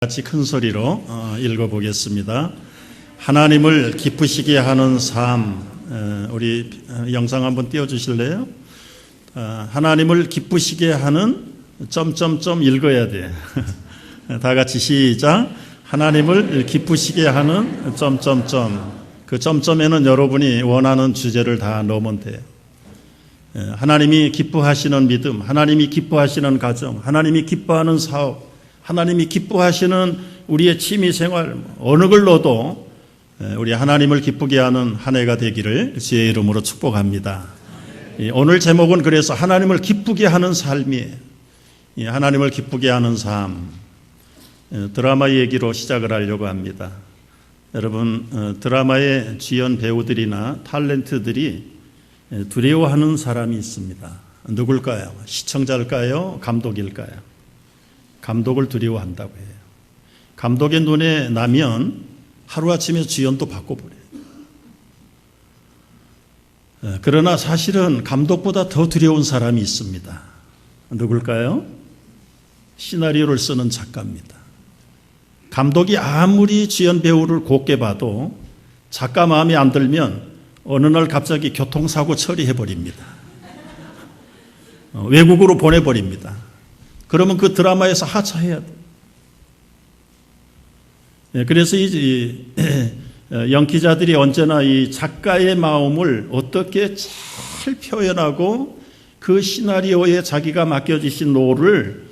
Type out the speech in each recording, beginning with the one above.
같이 큰 소리로 읽어보겠습니다. 하나님을 기쁘시게 하는 삶, 우리 영상 한번 띄워주실래요? 하나님을 기쁘시게 하는 점점점 읽어야 돼. 다 같이 시작. 하나님을 기쁘시게 하는 점점점. 그 점점에는 여러분이 원하는 주제를 다 넣으면 돼. 하나님이 기뻐하시는 믿음, 하나님이 기뻐하시는 가정, 하나님이 기뻐하는 사업, 하나님이 기뻐하시는 우리의 취미생활, 어느 걸 넣어도 우리 하나님을 기쁘게 하는 한 해가 되기를 주의 이름으로 축복합니다. 오늘 제목은 그래서 하나님을 기쁘게 하는 삶이에요. 하나님을 기쁘게 하는 삶, 드라마 얘기로 시작을 하려고 합니다. 여러분, 드라마의 주연 배우들이나 탤런트들이 두려워하는 사람이 있습니다. 누굴까요? 시청자일까요? 감독일까요? 감독을 두려워한다고 해요. 감독의 눈에 나면 하루아침에 주연도 바꿔버려요. 그러나 사실은 감독보다 더 두려운 사람이 있습니다. 누굴까요? 시나리오를 쓰는 작가입니다. 감독이 아무리 주연 배우를 곱게 봐도 작가 마음에 안 들면 어느 날 갑자기 교통사고 처리해버립니다. 외국으로 보내버립니다. 그러면 그 드라마에서 하차해야 돼. 그래서 이 연기자들이 언제나 이 작가의 마음을 어떻게 잘 표현하고 그 시나리오에 자기가 맡겨주신 롤을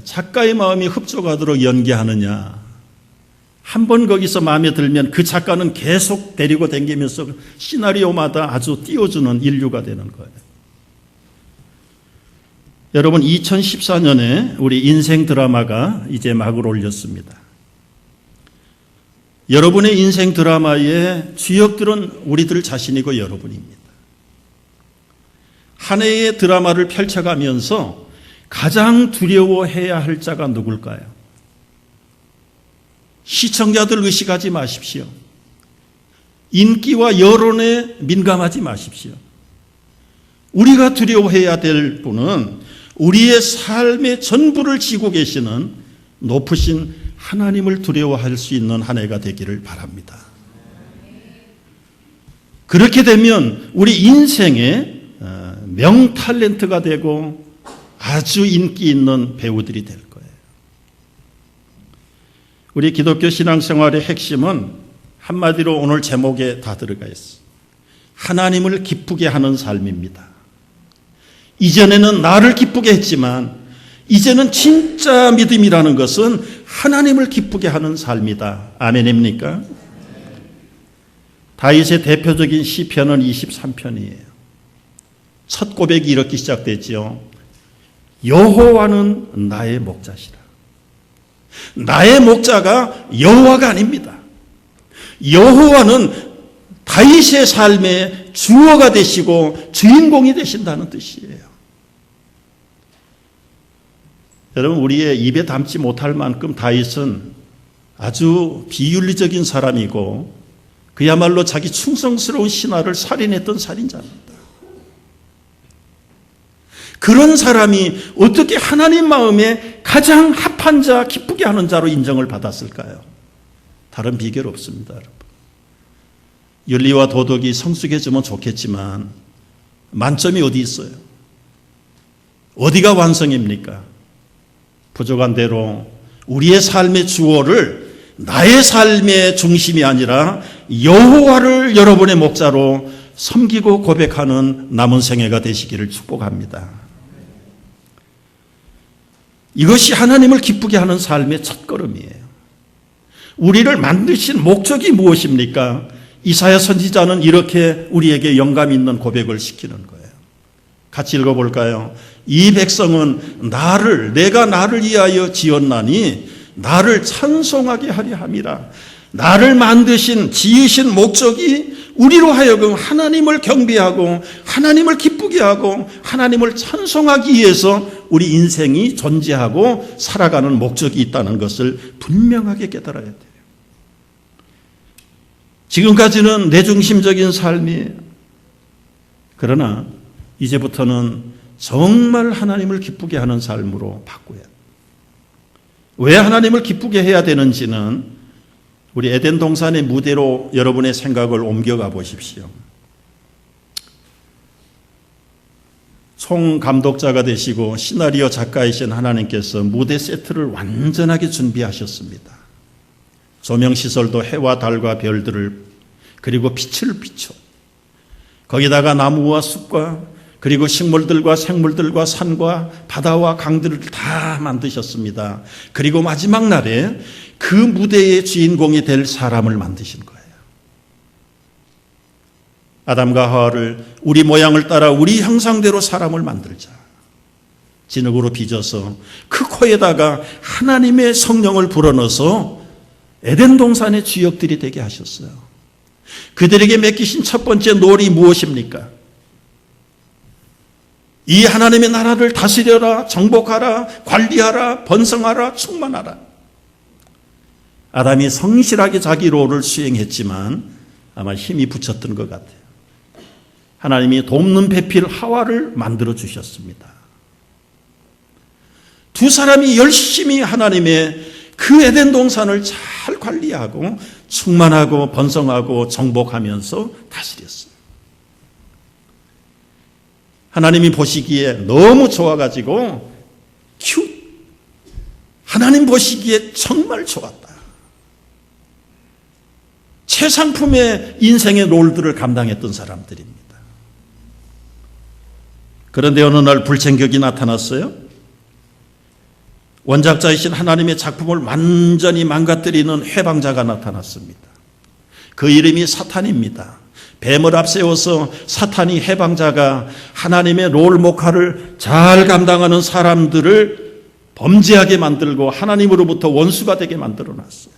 작가의 마음이 흡족하도록 연기하느냐. 한번 거기서 마음에 들면 그 작가는 계속 데리고 다니면서 시나리오마다 아주 띄워주는 인류가 되는 거예요. 여러분, 2014년에 우리 인생 드라마가 이제 막을 올렸습니다. 여러분의 인생 드라마의 주역들은 우리들 자신이고 여러분입니다. 한 해의 드라마를 펼쳐가면서 가장 두려워해야 할 자가 누굴까요? 시청자들 의식하지 마십시오. 인기와 여론에 민감하지 마십시오. 우리가 두려워해야 될 분은 우리의 삶의 전부를 지고 계시는 높으신 하나님을 두려워할 수 있는 한 해가 되기를 바랍니다. 그렇게 되면 우리 인생의 명탤런트가 되고 아주 인기 있는 배우들이 될 거예요. 우리 기독교 신앙생활의 핵심은 한마디로 오늘 제목에 다 들어가 있어요. 하나님을 기쁘게 하는 삶입니다. 이전에는 나를 기쁘게 했지만 이제는 진짜 믿음이라는 것은 하나님을 기쁘게 하는 삶이다. 아멘입니까? 다윗의 대표적인 시편은 23편이에요. 첫 고백이 이렇게 시작되죠. 여호와는 나의 목자시라. 나의 목자가 여호와가 아닙니다. 여호와는 다윗의 삶의 주어가 되시고 주인공이 되신다는 뜻이에요. 여러분, 우리의 입에 담지 못할 만큼 다윗은 아주 비윤리적인 사람이고 그야말로 자기 충성스러운 신하를 살인했던 살인자입니다. 그런 사람이 어떻게 하나님 마음에 가장 합한 자, 기쁘게 하는 자로 인정을 받았을까요? 다른 비결 없습니다, 여러분. 윤리와 도덕이 성숙해지면 좋겠지만 만점이 어디 있어요? 어디가 완성입니까? 부족한 대로 우리의 삶의 주어를 나의 삶의 중심이 아니라 여호와를 여러분의 목자로 섬기고 고백하는 남은 생애가 되시기를 축복합니다. 이것이 하나님을 기쁘게 하는 삶의 첫걸음이에요. 우리를 만드신 목적이 무엇입니까? 이사야 선지자는 이렇게 우리에게 영감 있는 고백을 시키는 거예요. 같이 읽어볼까요? 이 백성은 내가 나를 위하여 지었나니 나를 찬송하게 하려 함이라. 나를 만드신 지으신 목적이 우리로 하여금 하나님을 경배하고 하나님을 기쁘게 하고 하나님을 찬송하기 위해서 우리 인생이 존재하고 살아가는 목적이 있다는 것을 분명하게 깨달아야 돼요. 지금까지는 내중심적인 삶이에요. 그러나 이제부터는 정말 하나님을 기쁘게 하는 삶으로 바꿔야 돼요. 왜 하나님을 기쁘게 해야 되는지는 우리 에덴 동산의 무대로 여러분의 생각을 옮겨가 보십시오. 총감독자가 되시고 시나리오 작가이신 하나님께서 무대 세트를 완전하게 준비하셨습니다. 조명시설도 해와 달과 별들을 그리고 빛을 비춰 거기다가 나무와 숲과 그리고 식물들과 생물들과 산과 바다와 강들을 다 만드셨습니다. 그리고 마지막 날에 그 무대의 주인공이 될 사람을 만드신 거예요. 아담과 하와를 우리 모양을 따라 우리 형상대로 사람을 만들자. 진흙으로 빚어서 그 코에다가 하나님의 성령을 불어넣어서 에덴 동산의 주역들이 되게 하셨어요. 그들에게 맡기신 첫 번째 놀이 무엇입니까? 이 하나님의 나라를 다스려라, 정복하라, 관리하라, 번성하라, 충만하라. 아담이 성실하게 자기 롤을 수행했지만 아마 힘이 붙였던 것 같아요. 하나님이 돕는 배필 하와를 만들어 주셨습니다. 두 사람이 열심히 하나님의 그 에덴 동산을 잘 관리하고 충만하고 번성하고 정복하면서 다스렸어요. 하나님이 보시기에 너무 좋아가지고 하나님 보시기에 정말 좋았다. 최상품의 인생의 롤들을 감당했던 사람들입니다. 그런데 어느 날 불청객이 나타났어요. 원작자이신 하나님의 작품을 완전히 망가뜨리는 해방자가 나타났습니다. 그 이름이 사탄입니다. 뱀을 앞세워서 사탄이 해방자가 하나님의 롤 목화를 잘 감당하는 사람들을 범죄하게 만들고 하나님으로부터 원수가 되게 만들어놨어요.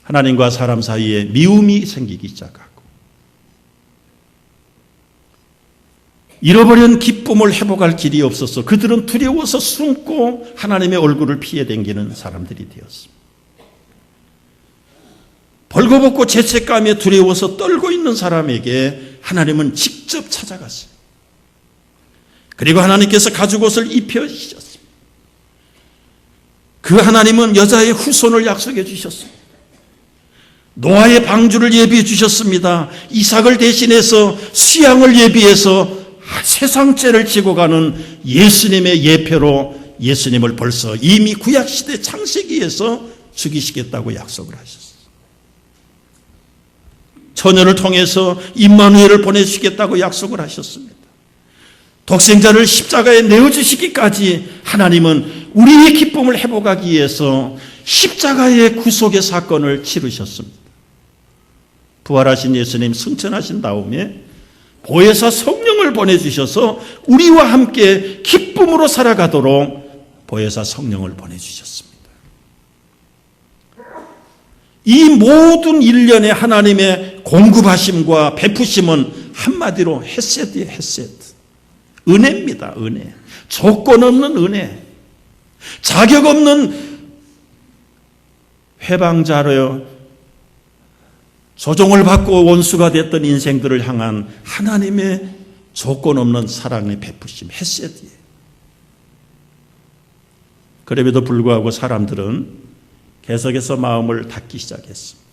하나님과 사람 사이에 미움이 생기기 시작하고 잃어버린 기쁨을 회복할 길이 없어서 그들은 두려워서 숨고 하나님의 얼굴을 피해 댕기는 사람들이 되었습니다. 벌거벗고 죄책감에 두려워서 떨고 있는 사람에게 하나님은 직접 찾아갔어요. 그리고 하나님께서 가죽옷을 입혀주셨습니다. 그 하나님은 여자의 후손을 약속해 주셨습니다. 노아의 방주를 예비해 주셨습니다. 이삭을 대신해서 수양을 예비해서 세상죄를 지고 가는 예수님의 예표로 예수님을 벌써 이미 구약시대 창세기에서 죽이시겠다고 약속을 하셨어요. 처녀를 통해서 임마누엘을 보내주시겠다고 약속을 하셨습니다. 독생자를 십자가에 내어주시기까지 하나님은 우리의 기쁨을 회복하기 위해서 십자가의 구속의 사건을 치르셨습니다. 부활하신 예수님 승천하신 다음에 보혜사 성령을 보내주셔서 우리와 함께 기쁨으로 살아가도록 보혜사 성령을 보내주셨습니다. 이 모든 일련의 하나님의 공급하심과 베푸심은 한마디로 헤세드예요. 헤세드. 은혜입니다. 은혜. 조건 없는 은혜. 자격 없는 회방자로요. 조종을 받고 원수가 됐던 인생들을 향한 하나님의 조건 없는 사랑의 베푸심, 헤세드예요. 그럼에도 불구하고 사람들은 계속해서 마음을 닫기 시작했습니다.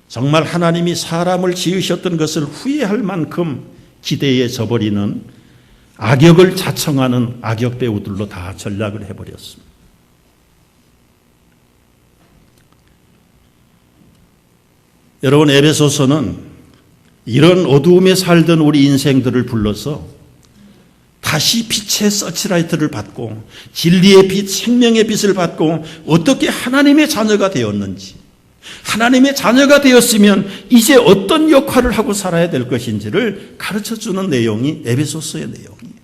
정말 하나님이 사람을 지으셨던 것을 후회할 만큼 기대에 져버리는 악역을 자청하는 악역 배우들로 다 전락을 해버렸습니다. 여러분, 에베소서는 이런 어두움에 살던 우리 인생들을 불러서 다시 빛의 서치라이트를 받고 진리의 빛, 생명의 빛을 받고 어떻게 하나님의 자녀가 되었는지, 하나님의 자녀가 되었으면 이제 어떤 역할을 하고 살아야 될 것인지를 가르쳐주는 내용이 에베소서의 내용이에요.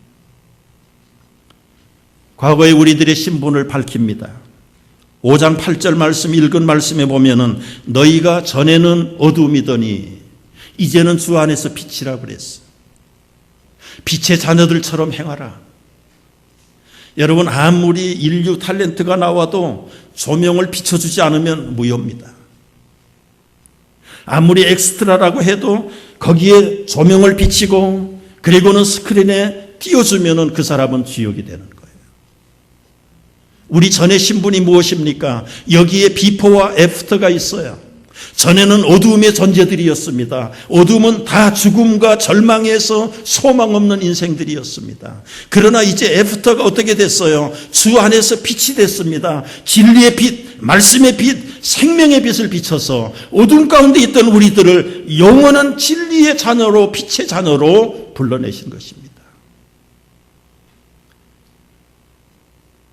과거의 우리들의 신분을 밝힙니다. 5장 8절 말씀 읽은 말씀에 보면은 너희가 전에는 어둠이더니 이제는 주 안에서 빛이라 그랬어. 빛의 자녀들처럼 행하라. 여러분, 아무리 인류 탤런트가 나와도 조명을 비춰주지 않으면 무효입니다. 아무리 엑스트라라고 해도 거기에 조명을 비치고 그리고는 스크린에 띄워주면은 그 사람은 지옥이 되는 거예요. 우리 전의 신분이 무엇입니까? 여기에 비포와 애프터가 있어요. 전에는 어두움의 존재들이었습니다. 어둠은 다 죽음과 절망에서 소망 없는 인생들이었습니다. 그러나 이제 애프터가 어떻게 됐어요? 주 안에서 빛이 됐습니다. 진리의 빛, 말씀의 빛, 생명의 빛을 비춰서 어둠 가운데 있던 우리들을 영원한 진리의 자녀로, 빛의 자녀로 불러내신 것입니다.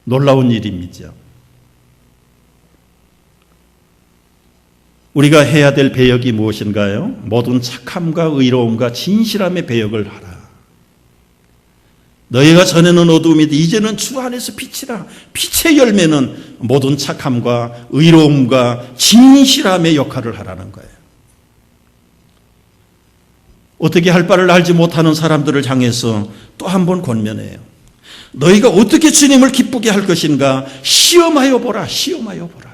놀라운 일입니다. 우리가 해야 될 배역이 무엇인가요? 모든 착함과 의로움과 진실함의 배역을 하라. 너희가 전에는 어두움이되 이제는 주 안에서 빛이라. 빛의 열매는 모든 착함과 의로움과 진실함의 역할을 하라는 거예요. 어떻게 할 바를 알지 못하는 사람들을 향해서 또 한 번 권면해요. 너희가 어떻게 주님을 기쁘게 할 것인가? 시험하여 보라. 시험하여 보라.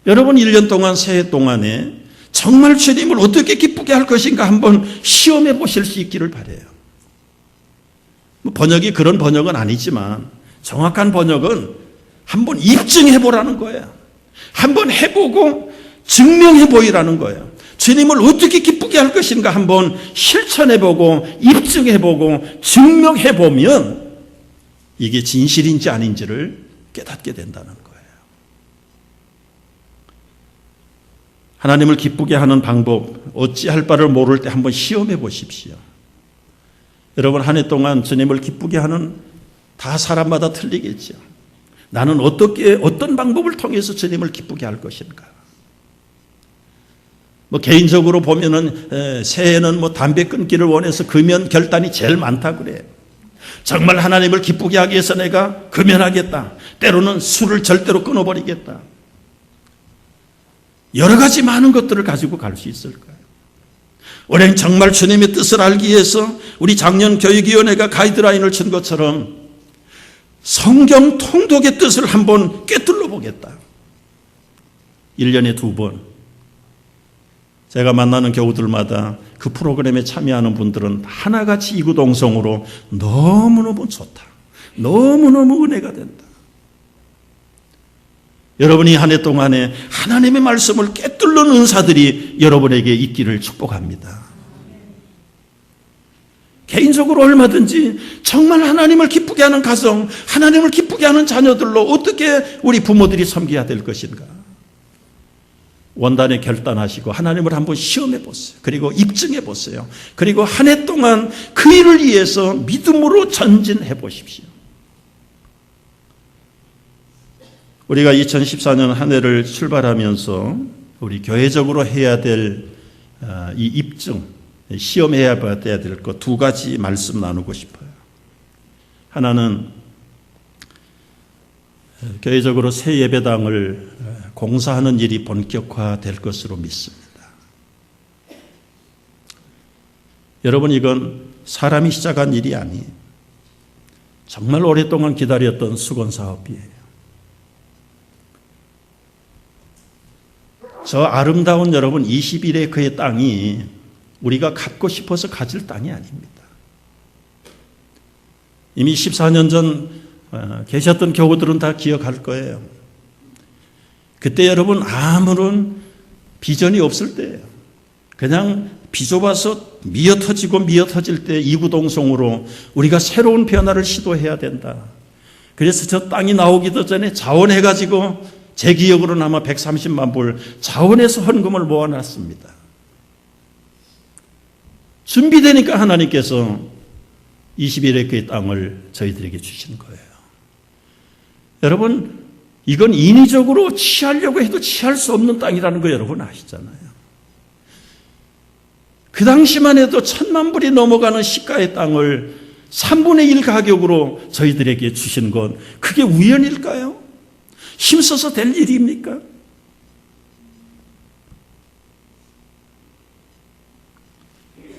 여러분 1년 동안, 새해 동안에 정말 주님을 어떻게 기쁘게 할 것인가 한번 시험해 보실 수 있기를 바라요. 번역이 그런 번역은 아니지만 정확한 번역은 한번 입증해 보라는 거예요. 한번 해보고 증명해 보이라는 거예요. 주님을 어떻게 기쁘게 할 것인가 한번 실천해 보고 입증해 보고 증명해 보면 이게 진실인지 아닌지를 깨닫게 된다는 거예요. 하나님을 기쁘게 하는 방법, 어찌할 바를 모를 때 한번 시험해 보십시오. 여러분 한 해 동안 주님을 기쁘게 하는 다 사람마다 틀리겠죠. 나는 어떤 방법을 통해서 주님을 기쁘게 할 것인가? 개인적으로 보면은 새해에는 담배 끊기를 원해서 금연 결단이 제일 많다 그래요. 정말 하나님을 기쁘게 하기 위해서 내가 금연하겠다. 때로는 술을 절대로 끊어버리겠다. 여러 가지 많은 것들을 가지고 갈 수 있을 거예요. 올해는 정말 주님의 뜻을 알기 위해서 우리 작년 교육위원회가 가이드라인을 준 것처럼 성경 통독의 뜻을 한번 꿰뚫어 보겠다. 1년에 2번. 제가 만나는 교우들마다 그 프로그램에 참여하는 분들은 하나같이 이구동성으로 너무너무 좋다. 너무너무 은혜가 된다. 여러분이 한 해 동안에 하나님의 말씀을 꿰뚫는 은사들이 여러분에게 있기를 축복합니다. 개인적으로 얼마든지 정말 하나님을 기쁘게 하는 가정, 하나님을 기쁘게 하는 자녀들로 어떻게 우리 부모들이 섬겨야 될 것인가? 원단에 결단하시고 하나님을 한번 시험해 보세요. 그리고 입증해 보세요. 그리고 한 해 동안 그 일을 위해서 믿음으로 전진해 보십시오. 우리가 2014년 한 해를 출발하면서 우리 교회적으로 해야 될 이 입증, 시험해야 될 것 2가지 말씀 나누고 싶어요. 하나는 교회적으로 새 예배당을 공사하는 일이 본격화될 것으로 믿습니다. 여러분 이건 사람이 시작한 일이 아니에요. 정말 오랫동안 기다렸던 수건사업이에요. 저 아름다운 여러분 21에이커의 땅이 우리가 갖고 싶어서 가질 땅이 아닙니다. 이미 14년 전 계셨던 교우들은 다 기억할 거예요. 그때 여러분 아무런 비전이 없을 때예요. 그냥 비좁아서 미어터질 때 이구동성으로 우리가 새로운 변화를 시도해야 된다. 그래서 저 땅이 나오기도 전에 자원해가지고 제 기억으로는 아마 130만 불 자원해서 헌금을 모아놨습니다. 준비되니까 하나님께서 21에이커의 땅을 저희들에게 주신 거예요. 여러분 이건 인위적으로 취하려고 해도 취할 수 없는 땅이라는 거 여러분 아시잖아요. 그 당시만 해도 1,000만 불이 넘어가는 시가의 땅을 3분의 1 가격으로 저희들에게 주신 건 그게 우연일까요? 힘써서 될 일입니까?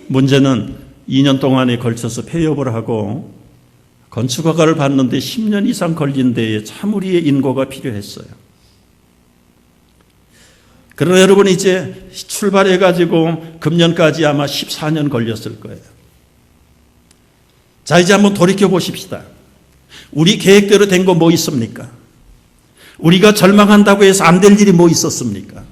문제는 2년 동안에 걸쳐서 폐업을 하고 건축허가를 받는데 10년 이상 걸린 데에 참 우리의 인고가 필요했어요. 그러나 여러분 이제 출발해가지고 금년까지 아마 14년 걸렸을 거예요. 자, 이제 한번 돌이켜 보십시다. 우리 계획대로 된 거 뭐 있습니까? 우리가 절망한다고 해서 안 될 일이 뭐 있었습니까?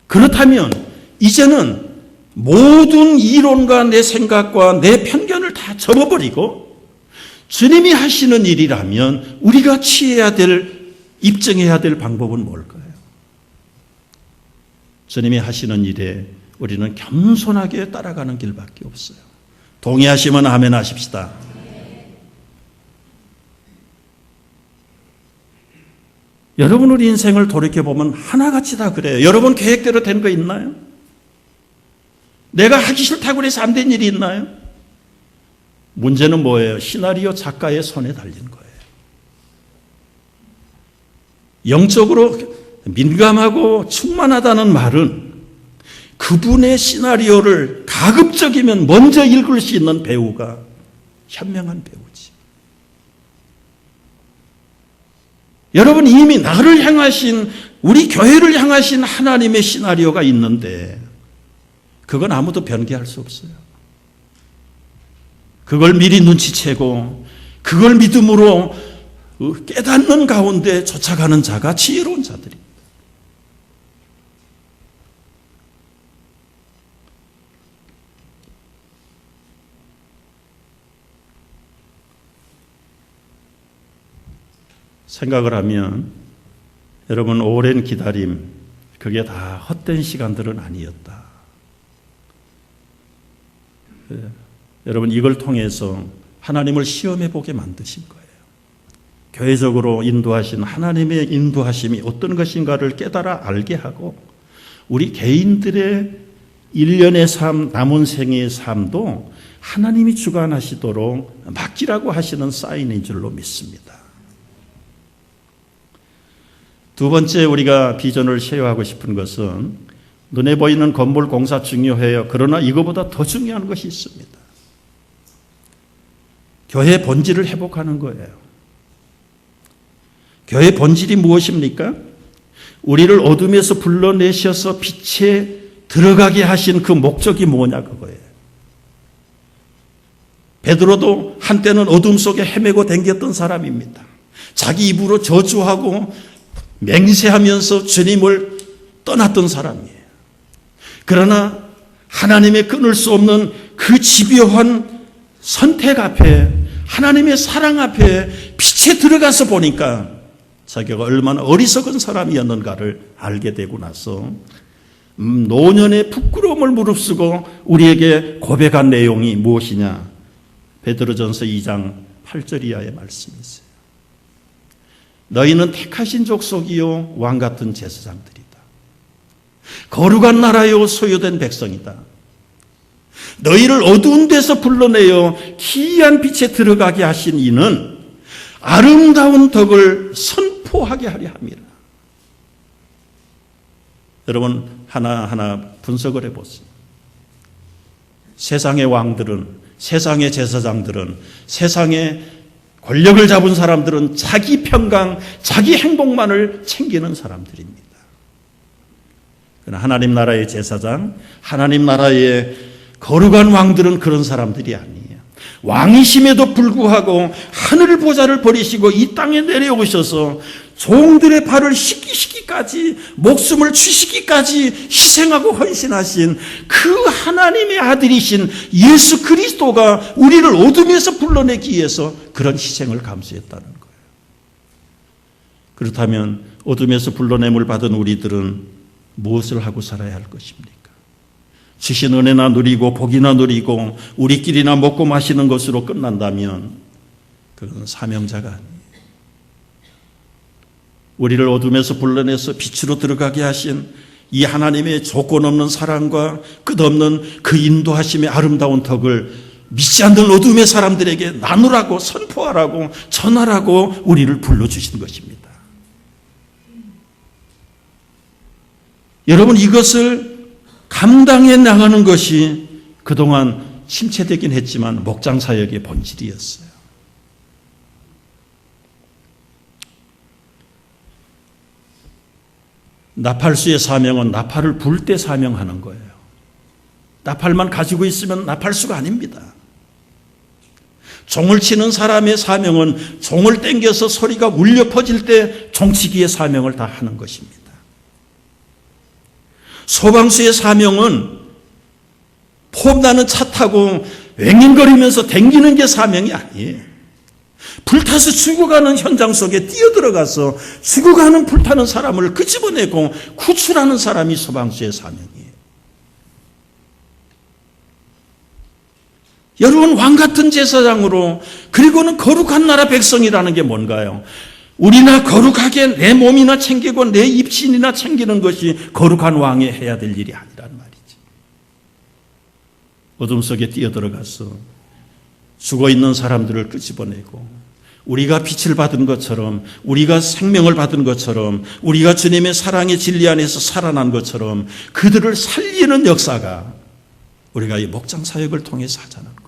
그렇다면 이제는 모든 이론과 내 생각과 내 편견을 다 접어버리고 주님이 하시는 일이라면 우리가 취해야 될, 입증해야 될 방법은 뭘까요? 주님이 하시는 일에 우리는 겸손하게 따라가는 길밖에 없어요. 동의하시면 아멘 하십시다. 여러분, 우리 인생을 돌이켜보면 하나같이 다 그래요. 여러분 계획대로 된 거 있나요? 내가 하기 싫다고 해서 안 된 일이 있나요? 문제는 뭐예요? 시나리오 작가의 손에 달린 거예요. 영적으로 민감하고 충만하다는 말은 그분의 시나리오를 가급적이면 먼저 읽을 수 있는 배우가 현명한 배우지. 여러분, 이미 나를 향하신, 우리 교회를 향하신 하나님의 시나리오가 있는데 그건 아무도 변개할 수 없어요. 그걸 미리 눈치채고 그걸 믿음으로 깨닫는 가운데 쫓아가는 자가 지혜로운 자들입니다. 생각을 하면 여러분, 오랜 기다림, 그게 다 헛된 시간들은 아니었다. 여러분, 이걸 통해서 하나님을 시험해 보게 만드신 거예요. 교회적으로 인도하신 하나님의 인도하심이 어떤 것인가를 깨달아 알게 하고 우리 개인들의 일련의 삶, 남은 생애의 삶도 하나님이 주관하시도록 맡기라고 하시는 사인인 줄로 믿습니다. 두 번째, 우리가 비전을 쉐어하고 싶은 것은 눈에 보이는 건물 공사 중요해요. 그러나 이거보다 더 중요한 것이 있습니다. 교회의 본질을 회복하는 거예요. 교회의 본질이 무엇입니까? 우리를 어둠에서 불러내셔서 빛에 들어가게 하신 그 목적이 뭐냐, 그거예요. 베드로도 한때는 어둠 속에 헤매고 댕겼던 사람입니다. 자기 입으로 저주하고 맹세하면서 주님을 떠났던 사람이에요. 그러나 하나님의 끊을 수 없는 그 집요한 선택 앞에, 하나님의 사랑 앞에 빛에 들어가서 보니까 자기가 얼마나 어리석은 사람이었는가를 알게 되고 나서 노년의 부끄러움을 무릅쓰고 우리에게 고백한 내용이 무엇이냐? 베드로전서 2장 8절 이하의 말씀이 있어요. 너희는 택하신 족속이요 왕같은 제사장들이다. 거룩한 나라요 소유된 백성이다. 너희를 어두운 데서 불러내어 기이한 빛에 들어가게 하신 이는 아름다운 덕을 선포하게 하려 함이라. 여러분, 하나하나 분석을 해보세요. 세상의 왕들은, 세상의 제사장들은, 세상의 권력을 잡은 사람들은 자기 평강, 자기 행복만을 챙기는 사람들입니다. 그러나 하나님 나라의 제사장, 하나님 나라의 거룩한 왕들은 그런 사람들이 아니에요. 왕이심에도 불구하고 하늘 보좌를 버리시고 이 땅에 내려오셔서 종들의 발을 씻기시기까지, 목숨을 주시기까지 희생하고 헌신하신 그 하나님의 아들이신 예수 그리스도가 우리를 어둠에서 불러내기 위해서 그런 희생을 감수했다는 거예요. 그렇다면 어둠에서 불러냄을 받은 우리들은 무엇을 하고 살아야 할 것입니까? 주신 은혜나 누리고 복이나 누리고 우리끼리나 먹고 마시는 것으로 끝난다면 그건 사명자가 아니에요. 우리를 어둠에서 불러내서 빛으로 들어가게 하신 이 하나님의 조건 없는 사랑과 끝없는 그 인도하심의 아름다운 덕을 믿지 않는 어둠의 사람들에게 나누라고, 선포하라고, 전하라고 우리를 불러주신 것입니다. 여러분, 이것을 감당해 나가는 것이 그동안 침체되긴 했지만 목장 사역의 본질이었어요. 나팔수의 사명은 나팔을 불 때 사명하는 거예요. 나팔만 가지고 있으면 나팔수가 아닙니다. 종을 치는 사람의 사명은 종을 땡겨서 소리가 울려 퍼질 때 종치기의 사명을 다 하는 것입니다. 소방수의 사명은 폼나는 차 타고 왱왱거리면서 댕기는 게 사명이 아니에요. 불타서 죽어가는 현장 속에 뛰어들어가서 죽어가는 불타는 사람을 끄집어내고 구출하는 사람이 소방수의 사명이에요. 여러분, 왕같은 제사장으로, 그리고는 거룩한 나라 백성이라는 게 뭔가요? 우리나 거룩하게 내 몸이나 챙기고 내 입신이나 챙기는 것이 거룩한 왕이 해야 될 일이 아니란 말이지. 어둠 속에 뛰어들어가서 죽어있는 사람들을 끄집어내고 우리가 빛을 받은 것처럼, 우리가 생명을 받은 것처럼, 우리가 주님의 사랑의 진리 안에서 살아난 것처럼 그들을 살리는 역사가 우리가 이 목장 사역을 통해서 하자는 거예요.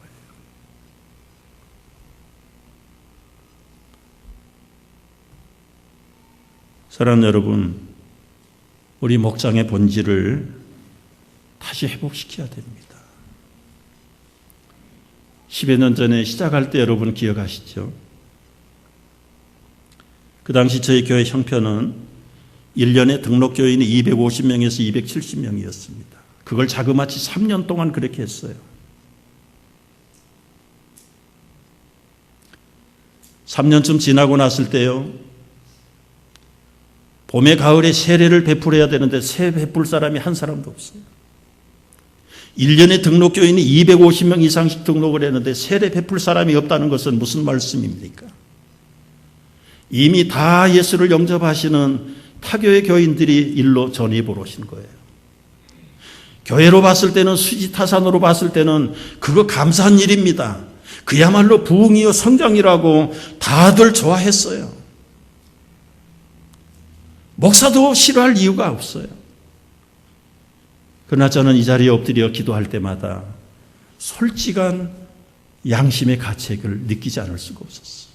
사랑하는 여러분, 우리 목장의 본질을 다시 회복시켜야 됩니다. 10여 년 전에 시작할 때 여러분 기억하시죠? 그 당시 저희 교회 형편은 1년에 등록교인이 250명에서 270명이었습니다. 그걸 자그마치 3년 동안 그렇게 했어요. 3년쯤 지나고 났을 때요, 봄에 가을에 세례를 베풀어야 되는데 세 베풀 사람이 한 사람도 없어요. 1년에 등록교인이 250명 이상씩 등록을 했는데 세례 베풀 사람이 없다는 것은 무슨 말씀입니까? 이미 다 예수를 영접하시는 타교의 교인들이 일로 전입을 오신 거예요. 교회로 봤을 때는, 수지타산으로 봤을 때는 그거 감사한 일입니다. 그야말로 부흥이요 성장이라고 다들 좋아했어요. 목사도 싫어할 이유가 없어요. 그러나 저는 이 자리에 엎드려 기도할 때마다 솔직한 양심의 가책을 느끼지 않을 수가 없었어요.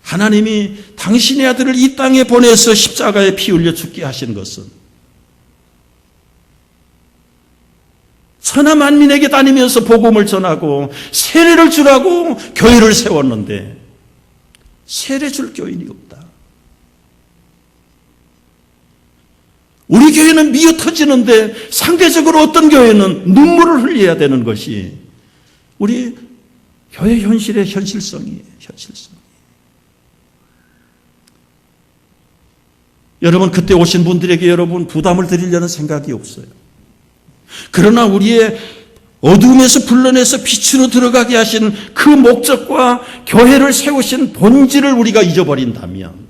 하나님이 당신의 아들을 이 땅에 보내서 십자가에 피 흘려 죽게 하신 것은 천하 만민에게 다니면서 복음을 전하고 세례를 주라고 교회를 세웠는데 세례 줄 교인이 없다. 우리 교회는 미어 터지는데 상대적으로 어떤 교회는 눈물을 흘려야 되는 것이 우리 교회 현실의 현실성이에요. 현실성. 여러분, 그때 오신 분들에게 여러분 부담을 드리려는 생각이 없어요. 그러나 우리의 어둠에서 불러내서 빛으로 들어가게 하신 그 목적과 교회를 세우신 본질을 우리가 잊어버린다면,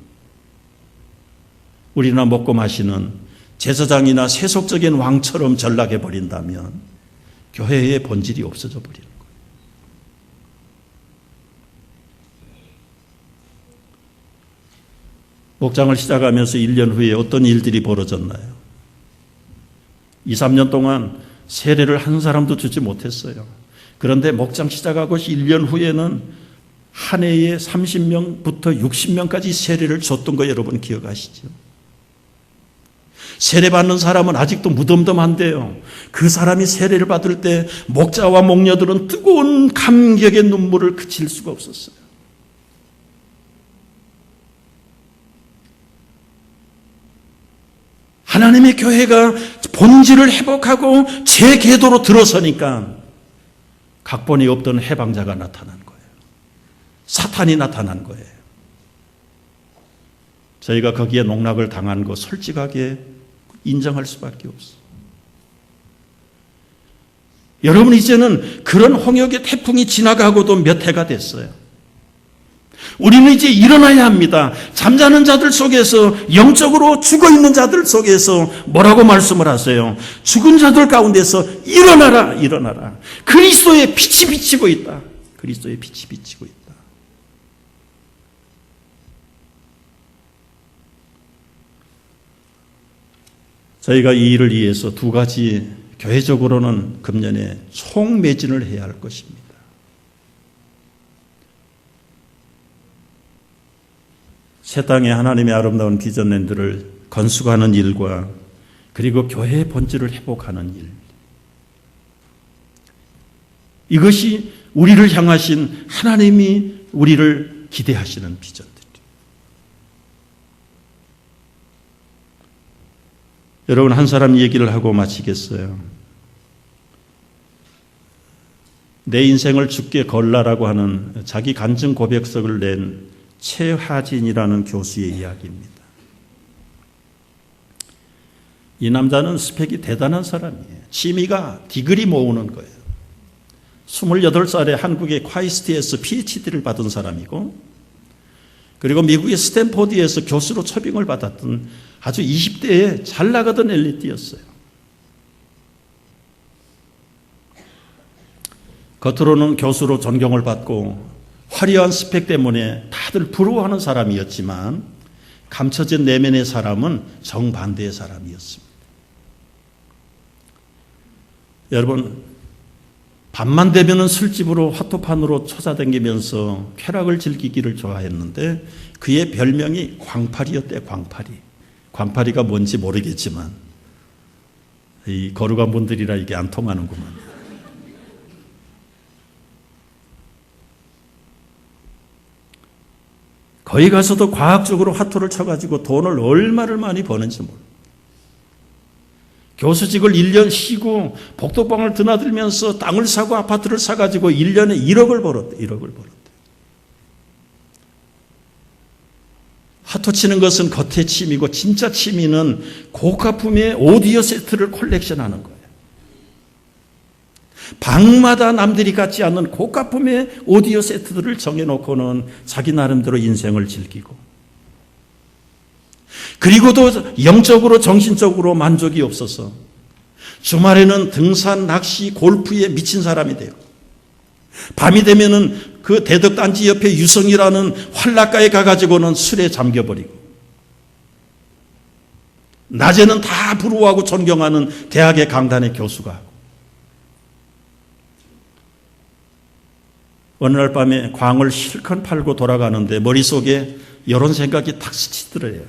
우리나 먹고 마시는 제사장이나 세속적인 왕처럼 전락해 버린다면 교회의 본질이 없어져 버리는 거예요. 목장을 시작하면서 1년 후에 어떤 일들이 벌어졌나요? 2, 3년 동안 세례를 한 사람도 주지 못했어요. 그런데 목장 시작하고 1년 후에는 한 해에 30명부터 60명까지 세례를 줬던 거 여러분 기억하시죠? 세례받는 사람은 아직도 무덤덤한데요. 그 사람이 세례를 받을 때 목자와 목녀들은 뜨거운 감격의 눈물을 그칠 수가 없었어요. 하나님의 교회가 본질을 회복하고 재궤도로 들어서니까 각본이 없던 해방자가 나타난 거예요. 사탄이 나타난 거예요. 저희가 거기에 농락을 당한 거 솔직하게 인정할 수밖에 없어요. 여러분, 이제는 그런 홍역의 태풍이 지나가고도 몇 해가 됐어요. 우리는 이제 일어나야 합니다. 잠자는 자들 속에서, 영적으로 죽어있는 자들 속에서 뭐라고 말씀을 하세요? 죽은 자들 가운데서 일어나라, 일어나라. 그리스도의 빛이 비치고 있다. 그리스도의 빛이 비치고 있다. 저희가 이 일을 위해서 두 가지, 교회적으로는 금년에 총매진을 해야 할 것입니다. 새 땅에 하나님의 아름다운 비전랜드를 건축하는 일과 그리고 교회의 본질을 회복하는 일. 이것이 우리를 향하신 하나님이 우리를 기대하시는 비전들이에요. 여러분, 한 사람 얘기를 하고 마치겠어요. 내 인생을 주께 걸라라고 하는 자기 간증 고백서를 낸 최하진이라는 교수의 이야기입니다. 이 남자는 스펙이 대단한 사람이에요. 취미가 디그리 모으는 거예요. 28살에 한국의 콰이스트에서 PhD를 받은 사람이고, 그리고 미국의 스탠포드에서 교수로 초빙을 받았던 아주 20대에 잘 나가던 엘리트였어요. 겉으로는 교수로 존경을 받고 화려한 스펙 때문에 다들 부러워하는 사람이었지만 감춰진 내면의 사람은 정반대의 사람이었습니다. 여러분, 밤만 되면은 술집으로 화토판으로 찾아다니면서 쾌락을 즐기기를 좋아했는데 그의 별명이 광팔이였대요. 광팔이. 광팔이가 뭔지 모르겠지만 이 거룩한 분들이라 이게 안 통하는구만. 거기 가서도 과학적으로 화투를 쳐가지고 돈을 얼마를 많이 버는지 몰라요. 교수직을 1년 쉬고 복도방을 드나들면서 땅을 사고 아파트를 사가지고 1년에 1억을 벌었대. 1억을 벌었대. 화투 치는 것은 겉의 취미고 진짜 취미는 고가품의 오디오 세트를 콜렉션하는 거예요. 방마다 남들이 갖지 않는 고가품의 오디오 세트들을 정해놓고는 자기 나름대로 인생을 즐기고, 그리고도 영적으로 정신적으로 만족이 없어서 주말에는 등산, 낚시, 골프에 미친 사람이 되고, 밤이 되면은 그 대덕단지 옆에 유성이라는 활락가에 가가지고는 술에 잠겨버리고, 낮에는 다 부러워하고 존경하는 대학의 강단의 교수가 하고, 어느 날 밤에 광을 실컷 팔고 돌아가는데 머릿속에 이런 생각이 탁 스치더래요.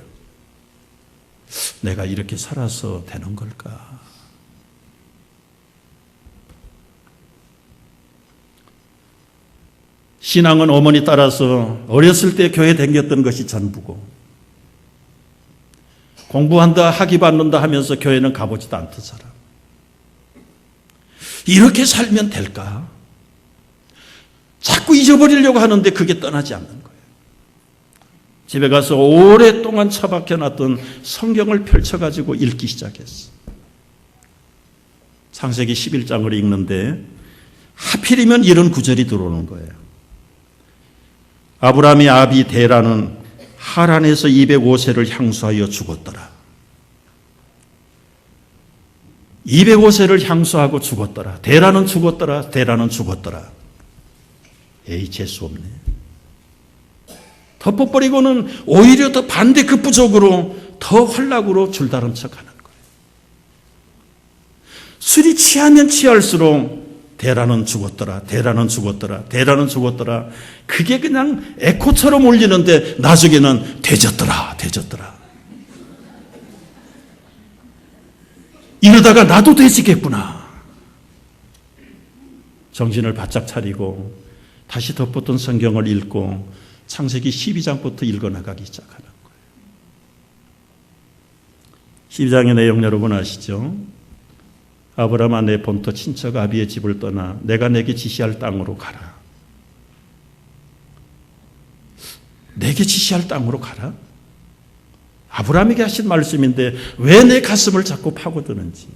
내가 이렇게 살아서 되는 걸까? 신앙은 어머니 따라서 어렸을 때 교회 다녔던 것이 전부고, 공부한다, 학위 받는다 하면서 교회는 가보지도 않던 사람. 이렇게 살면 될까? 자꾸 잊어버리려고 하는데 그게 떠나지 않는 거예요. 집에 가서 오랫동안 처박혀놨던 성경을 펼쳐가지고 읽기 시작했어. 창세기 11장을 읽는데 하필이면 이런 구절이 들어오는 거예요. 아브라함의 아비 데라는 하란에서 205세를 향수하여 죽었더라. 205세를 향수하고 죽었더라. 데라는 죽었더라. 데라는 죽었더라. 에이, 재수없네. 덮어버리고는 오히려 더 반대급부적으로 더 활락으로 줄다른 척하는 거예요. 술이 취하면 취할수록 데라는 죽었더라, 데라는 죽었더라, 데라는 죽었더라. 그게 그냥 에코처럼 울리는데 나중에는 되졌더라, 되졌더라. 이러다가 나도 되지겠구나. 정신을 바짝 차리고 다시 덮었던 성경을 읽고 창세기 12장부터 읽어나가기 시작하는 거예요. 12장의 내용 여러분 아시죠? 아브라함아, 내 본토 친척 아비의 집을 떠나 내가 내게 지시할 땅으로 가라. 내게 지시할 땅으로 가라? 아브라함에게 하신 말씀인데 왜 내 가슴을 자꾸 파고드는지.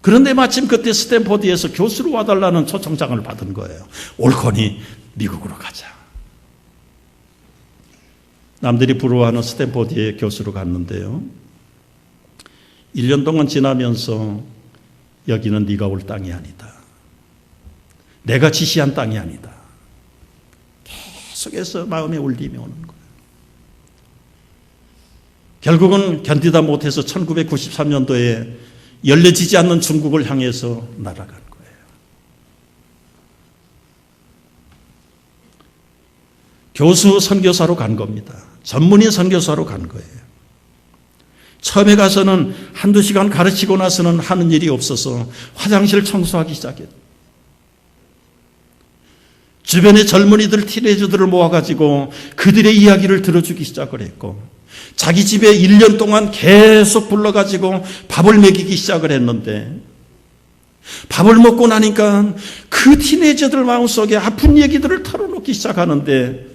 그런데 마침 그때 스탠포드에서 교수로 와달라는 초청장을 받은 거예요. 옳거니 미국으로 가자. 남들이 부러워하는 스탠포드의 교수로 갔는데요. 1년 동안 지나면서 여기는 네가 올 땅이 아니다. 내가 지시한 땅이 아니다. 계속해서 마음에 울림이 오는 거예요. 결국은 견디다 못해서 1993년도에 열려지지 않는 중국을 향해서 날아간 거예요. 교수 선교사로 간 겁니다. 전문인 선교사로 간 거예요. 처음에 가서는 한두 시간 가르치고 나서는 하는 일이 없어서 화장실 청소하기 시작했어요. 주변의 젊은이들, 티네이저들을 모아가지고 그들의 이야기를 들어주기 시작을 했고, 자기 집에 1년 동안 계속 불러가지고 밥을 먹이기 시작을 했는데, 밥을 먹고 나니까 그 티네이저들 마음속에 아픈 얘기들을 털어놓기 시작하는데,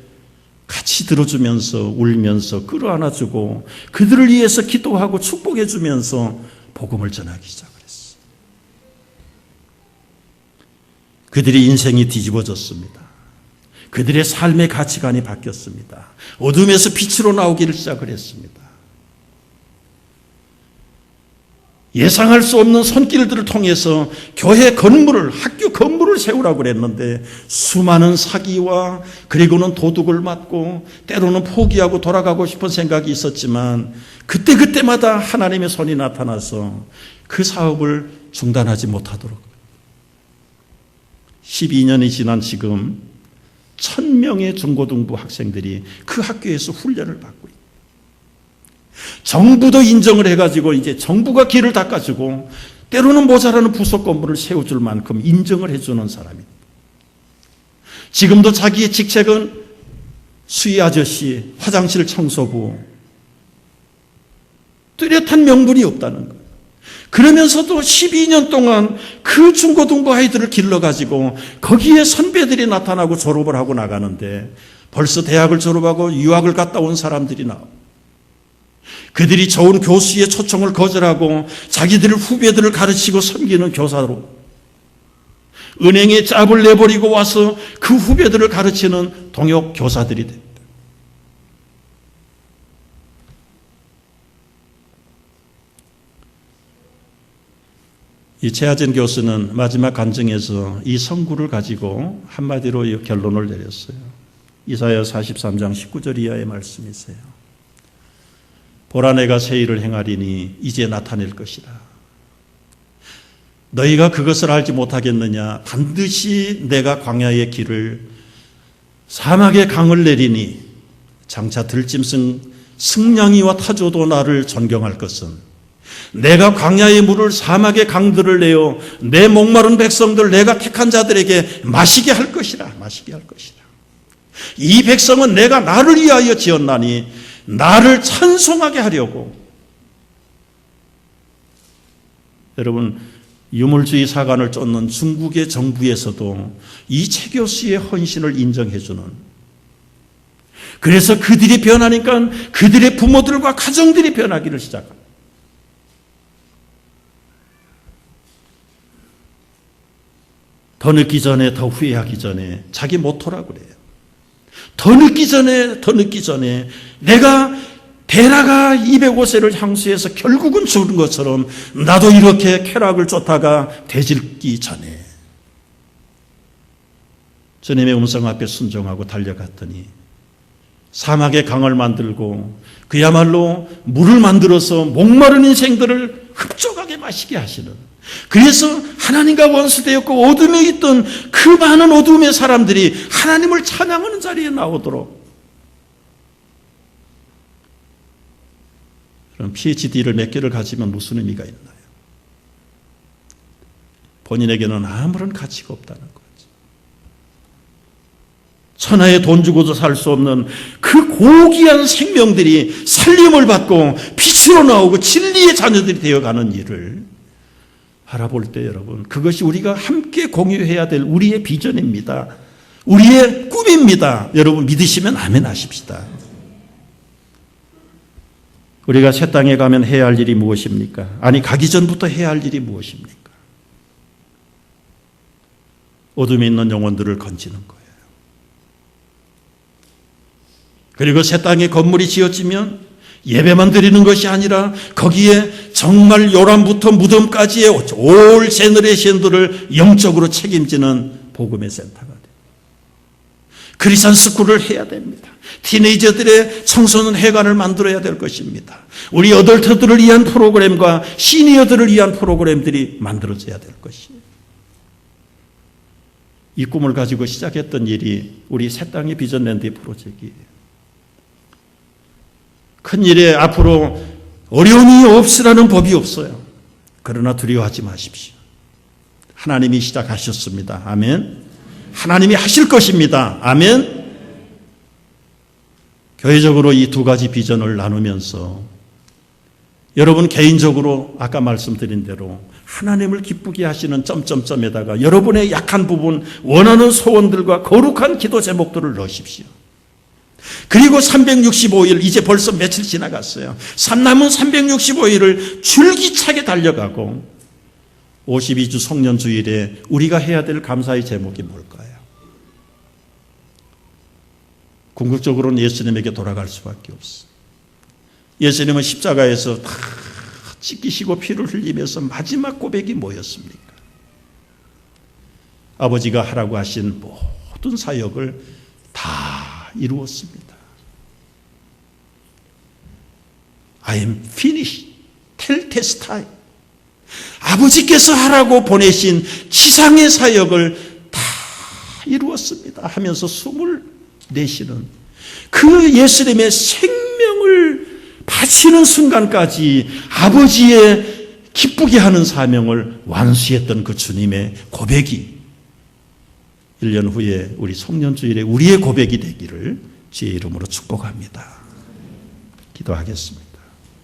같이 들어주면서 울면서 끌어안아주고 그들을 위해서 기도하고 축복해주면서 복음을 전하기 시작을 했어요. 그들의 인생이 뒤집어졌습니다. 그들의 삶의 가치관이 바뀌었습니다. 어둠에서 빛으로 나오기를 시작을 했습니다. 예상할 수 없는 손길들을 통해서 교회 건물을, 학교 건물을 세우라고 그랬는데 수많은 사기와 그리고는 도둑을 맞고 때로는 포기하고 돌아가고 싶은 생각이 있었지만 그때마다 하나님의 손이 나타나서 그 사업을 중단하지 못하도록 12년이 지난 지금 1000명의 중고등부 학생들이 그 학교에서 훈련을 받고 있다. 정부도 인정을 해가지고 이제 정부가 길을 닦아주고 때로는 모자라는 부속 건물을 세워줄 만큼 인정을 해주는 사람입니다. 지금도 자기의 직책은 수의 아저씨, 화장실 청소부, 뚜렷한 명분이 없다는 거예요. 그러면서도 12년 동안 그 중고등부 아이들을 길러가지고 거기에 선배들이 나타나고 졸업을 하고 나가는데 벌써 대학을 졸업하고 유학을 갔다 온 사람들이 나오고, 그들이 좋은 교수의 초청을 거절하고 자기들의 후배들을 가르치고 섬기는 교사로 은행에 짭을 내버리고 와서 그 후배들을 가르치는 동역 교사들이 됩니다. 이 최하진 교수는 마지막 간증에서 이 선구를 가지고 한마디로 결론을 내렸어요. 이사야 43장 19절 이하의 말씀이세요. 보라, 내가 새 일을 행하리니 이제 나타낼 것이라. 너희가 그것을 알지 못하겠느냐? 반드시 내가 광야의 길을, 사막의 강을 내리니 장차 들짐승 승냥이와 타조도 나를 존경할 것은, 내가 광야의 물을, 사막의 강들을 내어 내 목마른 백성들, 내가 택한 자들에게 마시게 할 것이라. 마시게 할 것이라. 이 백성은 내가 나를 위하여 지었나니 나를 찬송하게 하려고. 여러분, 유물주의 사관을 쫓는 중국의 정부에서도 이 최 교수의 헌신을 인정해주는, 그래서 그들이 변하니까 그들의 부모들과 가정들이 변하기를 시작합니다. 더 늦기 전에, 더 후회하기 전에, 자기 모토라고 그래요. 더 늦기 전에 내가 데라가 205세를 향수해서 결국은 죽은 것처럼 나도 이렇게 쾌락을 쫓다가 되질기 전에 주님의 음성 앞에 순종하고 달려갔더니 사막의 강을 만들고 그야말로 물을 만들어서 목마른 인생들을 흡족하게 마시게 하시는, 그래서 하나님과 원수되었고 어둠에 있던 그 많은 어둠의 사람들이 하나님을 찬양하는 자리에 나오도록. 그럼 PhD를 몇 개를 가지면 무슨 의미가 있나요? 본인에게는 아무런 가치가 없다는 거죠. 천하에 돈 주고도 살 수 없는 그 고귀한 생명들이 살림을 받고 빛으로 나오고 진리의 자녀들이 되어가는 일을 바라볼 때 여러분, 그것이 우리가 함께 공유해야 될 우리의 비전입니다. 우리의 꿈입니다. 여러분 믿으시면 아멘 하십시다. 우리가 새 땅에 가면 해야 할 일이 무엇입니까? 아니, 가기 전부터 해야 할 일이 무엇입니까? 어둠에 있는 영혼들을 건지는 거예요. 그리고 새 땅에 건물이 지어지면 예배만 드리는 것이 아니라 거기에 정말 요람부터 무덤까지의 올 제너레이션들을 영적으로 책임지는 복음의 센터가 돼요. 크리스천 스쿨을 해야 됩니다. 티네이저들의 청소년 회관을 만들어야 될 것입니다. 우리 어덜트들을 위한 프로그램과 시니어들을 위한 프로그램들이 만들어져야 될 것이에요. 이 꿈을 가지고 시작했던 일이 우리 새 땅의 비전랜드 프로젝트예요. 큰 일에 앞으로 어려움이 없으라는 법이 없어요. 그러나 두려워하지 마십시오. 하나님이 시작하셨습니다. 아멘. 하나님이 하실 것입니다. 아멘. 교회적으로 이 두 가지 비전을 나누면서 여러분 개인적으로 아까 말씀드린 대로 하나님을 기쁘게 하시는 점점점에다가 여러분의 약한 부분, 원하는 소원들과 거룩한 기도 제목들을 넣으십시오. 그리고 365일, 이제 벌써 며칠 지나갔어요. 남은 365일을 줄기차게 달려가고 52주 성년주일에 우리가 해야 될 감사의 제목이 뭘까요? 궁극적으로는 예수님에게 돌아갈 수밖에 없어요. 예수님은 십자가에서 다 찢기시고 피를 흘리면서 마지막 고백이 뭐였습니까? 아버지가 하라고 하신 모든 사역을 다 이루었습니다. I am finished. 텔테스타이. 아버지께서 하라고 보내신 지상의 사역을 다 이루었습니다 하면서 숨을 내쉬는 그 예수님의 생명을 바치는 순간까지 아버지의 기쁘게 하는 사명을 완수했던 그 주님의 고백이 1년 후에 우리 성년주일에 우리의 고백이 되기를 주의 이름으로 축복합니다. 기도하겠습니다.